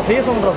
Season ഉണ്ട്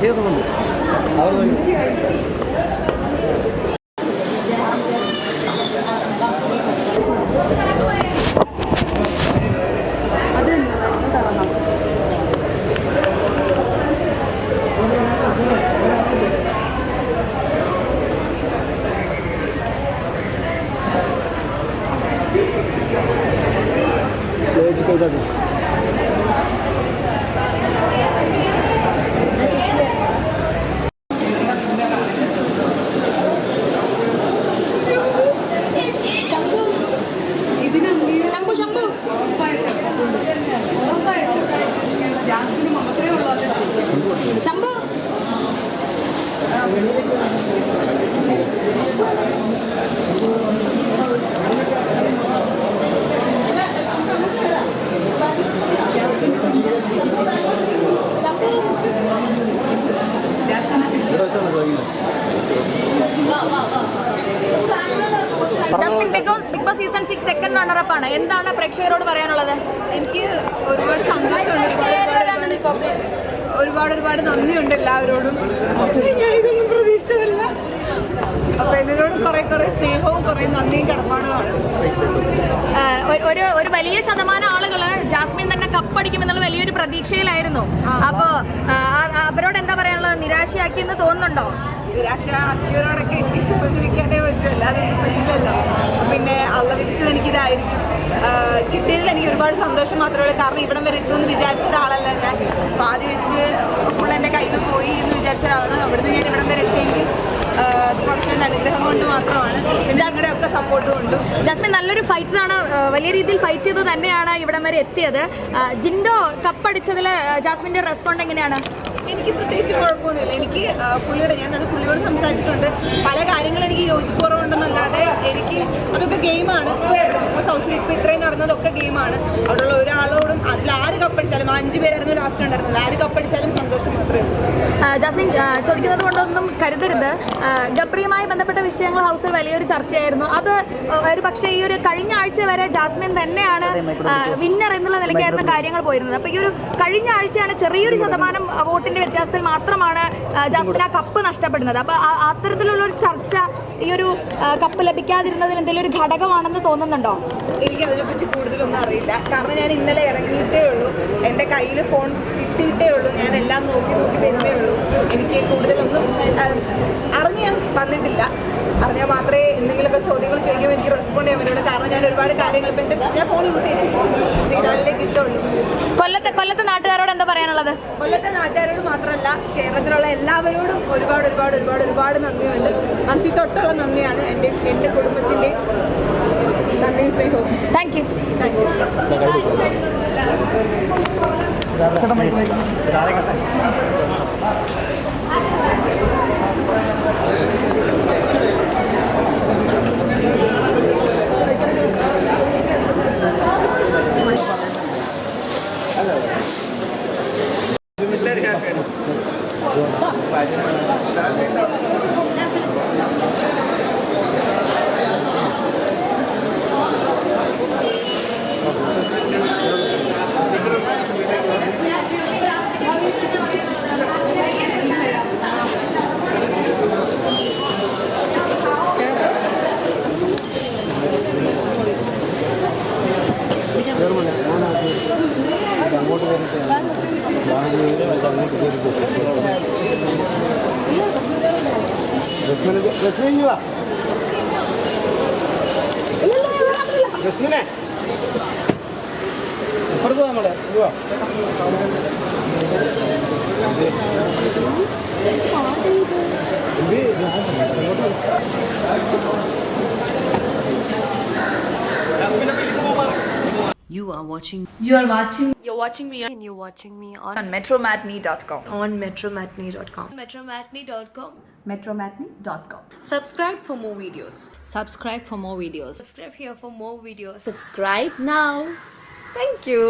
Bigg Boss season 6 second runner up ആണ്. എന്താണ് പ്രേക്ഷകരോട് പറയാനുള്ളത്? എനിക്ക് ഒരുപാട് സന്തോഷമുണ്ട്, ഒരുപാട് നന്ദിയുണ്ട് എല്ലാവരോടും. ഞാൻ ഇതൊന്നും പ്രതീക്ഷിച്ചതല്ല. അപ്പൊ എല്ലാവരോടും കുറെ സ്നേഹവും കുറെ നന്ദിയും കടപ്പാടുമാണ്. ഒരു വലിയ ശതമാനം ആളുകള് ജാസ്മിൻ തന്നെ കപ്പടിക്കുമെന്നുള്ള വലിയൊരു പ്രതീക്ഷയിലായിരുന്നു. അപ്പൊ അവരോട് എന്താ പറയാനുള്ളത്? നിരാശയാക്കിയെന്ന് തോന്നുന്നുണ്ടോ? നിരാശയാക്കിയവരോടൊക്കെ എനിക്ക് ചോദിക്കാനേ പറ്റും, അല്ലാതെ പറ്റില്ലല്ലോ. പിന്നെ അള്ള വിധിച്ചത് എനിക്കിതായിരിക്കും. കിട്ടിയതിൽ എനിക്ക് ഒരുപാട് സന്തോഷം മാത്രമേ ഉള്ളൂ. കാരണം ഇവിടം വരെ എത്തുമെന്ന് വിചാരിച്ച ഒരാളല്ല ഞാൻ. പാതി വെച്ച് ഫുൾ എൻ്റെ കയ്യിൽ പോയി എന്ന് വിചാരിച്ച ഒരാളാണ്. അവിടുന്ന് ഞാൻ ഇവിടം വരെ എത്തിയെങ്കിൽ കുറച്ച് അനുഗ്രഹം കൊണ്ട് മാത്രമാണ്. ഞങ്ങളുടെ ഒക്കെ സപ്പോർട്ടും ഉണ്ട്. ജാസ്മിൻ നല്ലൊരു ഫൈറ്ററാണ്, വലിയ രീതിയിൽ ഫൈറ്റ് ചെയ്ത് തന്നെയാണ് ഇവിടം വരെ എത്തിയത്. ജിൻഡോ കപ്പടിച്ചതിൽ ജാസ്മിന്റെ റെസ്പോണ്ട് എങ്ങനെയാണ്? എനിക്ക് പ്രത്യേകിച്ച് കുഴപ്പമൊന്നുമില്ല. എനിക്ക് ഞാനത് പുള്ളിയോട് സംസാരിച്ചിട്ടുണ്ട്. പല കാര്യങ്ങളും എനിക്ക് യോജിപ്പുറവുണ്ടെന്നല്ലാതെ എനിക്ക് അതൊക്കെ ഗെയിമാണ്. ഇപ്പോൾ ഹൗസിൽ ഇപ്പോൾ ഇത്രയും നടന്നതൊക്കെ ഗെയിമാണ്. അവിടെയുള്ള ഒരാളോടും അതിൽ ആര് കപ്പടിച്ചാലും 5 പേരായിരുന്നു ലാസ്റ്റ് ഉണ്ടായിരുന്നത്, ആര് കപ്പടിച്ചാലും സന്തോഷം മാത്രമേ ഉള്ളൂ. ജാസ്മിൻ ചോദിക്കുന്നത് കൊണ്ടൊന്നും കരുതരുത്. ഗബ്രിയുമായി ബന്ധപ്പെട്ട വിഷയങ്ങൾ ഹൗസിൽ വലിയൊരു ചർച്ചയായിരുന്നു. അത് ഒരു പക്ഷേ ഈ ഒരു കഴിഞ്ഞ ആഴ്ച വരെ ജാസ്മിൻ തന്നെയാണ് വിന്നർ എന്നുള്ള നിലയ്ക്കായിരുന്നു കാര്യങ്ങൾ പോയിരുന്നത്. അപ്പൊ ഈ ഒരു കഴിഞ്ഞ ആഴ്ചയാണ് ചെറിയൊരു ശതമാനം വോട്ടിന്റെ വ്യത്യാസത്തിൽ മാത്രമാണ് ജാസ്മിൻ ആ കപ്പ് നഷ്ടപ്പെടുന്നത്. അപ്പൊ അത്തരത്തിലുള്ള ഒരു ചർച്ച ഈ ഒരു കപ്പ് ലഭിക്കാതിരുന്നതിൽ എന്തെങ്കിലും ഒരു ഘടകമാണെന്ന് തോന്നുന്നുണ്ടോ? എനിക്ക് അതിനെപ്പറ്റി കൂടുതലൊന്നും അറിയില്ല. കാരണം ഞാൻ ഇന്നലെ ഇറങ്ങിയിട്ടേ ഉള്ളൂ, എൻ്റെ കയ്യിൽ ഫോൺ കിട്ടിയിട്ടേ ഉള്ളൂ, ഞാൻ എല്ലാം നോക്കി വരുന്നേ ഉള്ളൂ. എനിക്ക് കൂടുതലൊന്നും അറിഞ്ഞ് ഞാൻ വന്നിട്ടില്ല. അറിഞ്ഞാൽ മാത്രമേ എന്തെങ്കിലുമൊക്കെ ചോദ്യങ്ങൾ ചോദിക്കുമ്പോൾ എനിക്ക് റെസ്പോണ്ട് ചെയ്യാൻ പറ്റുള്ളൂ. കാരണം ഞാൻ ഒരുപാട് കാര്യങ്ങൾ ഇപ്പം ഞാൻ ഫോൺ യൂസ് ചെയ്താലേ കിട്ടുള്ളൂ. കൊല്ലത്തെ നാട്ടുകാരോട് എന്താ പറയാനുള്ളത്? കൊല്ലത്തെ നാട്ടുകാരോട് മാത്രമല്ല, കേരളത്തിലുള്ള എല്ലാവരോടും ഒരുപാട് നന്ദിയുണ്ട്. മനസ്സിൽ തൊട്ടുള്ള നന്ദിയാണ്. എൻ്റെ കുടുംബത്തിൻ്റെ നന്ദിയും സ്നേഹവും. Thank you. ജസ്മിനെ ഇപ്പുറത്ത് നമ്മളെ You're watching me and you're watching me on metromatney.com. On metromatney.com. metromatney.com. Subscribe for more videos. Subscribe for more videos. Subscribe here for more videos. Subscribe now. Thank you.